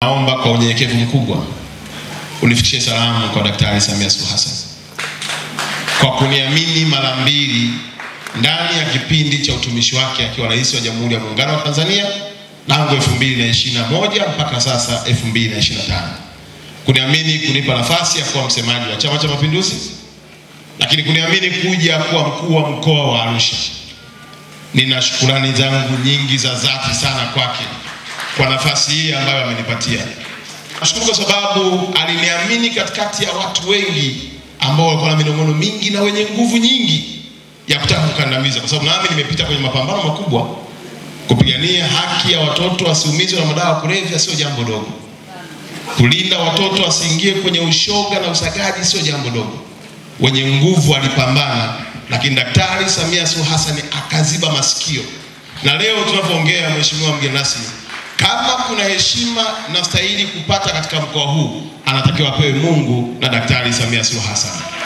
Naomba kwa unyenyekevu mkubwa unifikishie salamu kwa Daktari Samia Suluhu Hassan kwa kuniamini mara mbili ndani ya kipindi cha utumishi wake akiwa rais wa Jamhuri ya Muungano wa Tanzania tangu 2021 mpaka sasa 2025. Kuniamini kunipa nafasi ya kuwa msemaji wa Chama cha Mapinduzi, lakini kuniamini kuja kuwa mkuu wa mkoa wa Arusha. Nina shukrani zangu nyingi za dhati sana kwake kwa nafasi hii ambayo amenipatia. Nashukuru kwa sababu aliniamini katikati ya watu wengi ambao walikuwa na minong'ono mingi na wenye nguvu nyingi ya kutaka kukandamiza, kwa sababu nami nimepita kwenye mapambano makubwa. Kupigania haki ya watoto wasiumizwe na madawa ya kulevya sio jambo dogo. Kulinda watoto wasiingie kwenye ushoga na usagaji sio jambo dogo. Wenye nguvu walipambana, lakini Daktari Samia Suluhu Hassan akaziba masikio. Na leo tunapoongea, mheshimiwa mgeni rasmi, kama kuna heshima na stahili kupata katika mkoa huu, anatakiwa apewe Mungu na Daktari Samia Suluhu Hassan.